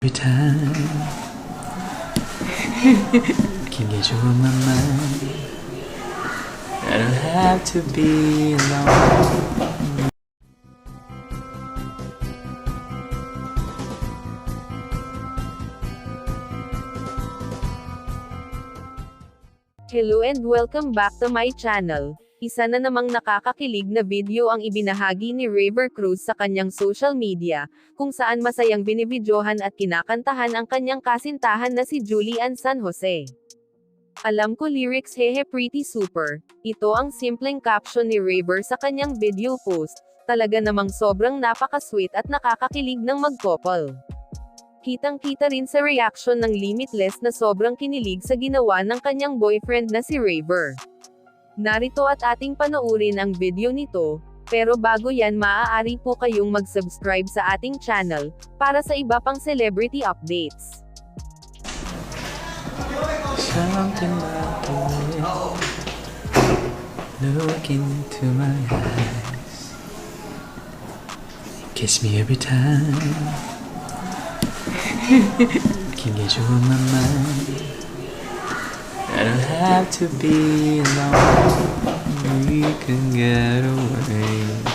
every time. Can get you on my mind. I don't have to be alone. Hello and welcome back to my channel. Isa na namang nakakakilig na video ang ibinahagi ni River Cruz sa kanyang social media, kung saan masayang binibidyohan at kinakantahan ang kanyang kasintahan na si Julian San Jose. Alam ko lyrics hehe pretty super. Ito ang simpleng caption ni River sa kanyang video post. Talaga namang sobrang napaka-sweet at nakakakilig ng mag-couple. Kitang-kita rin sa reaction ng Limitless na sobrang kinilig sa ginawa ng kanyang boyfriend na si River. Narito at ating panoorin ang video nito, pero bago yan maaari po kayong mag-subscribe sa ating channel, para sa iba pang celebrity updates. Something about the way you look into my eyes, kiss me every time. Can get you on my mind. I don't have to be alone. We can get away.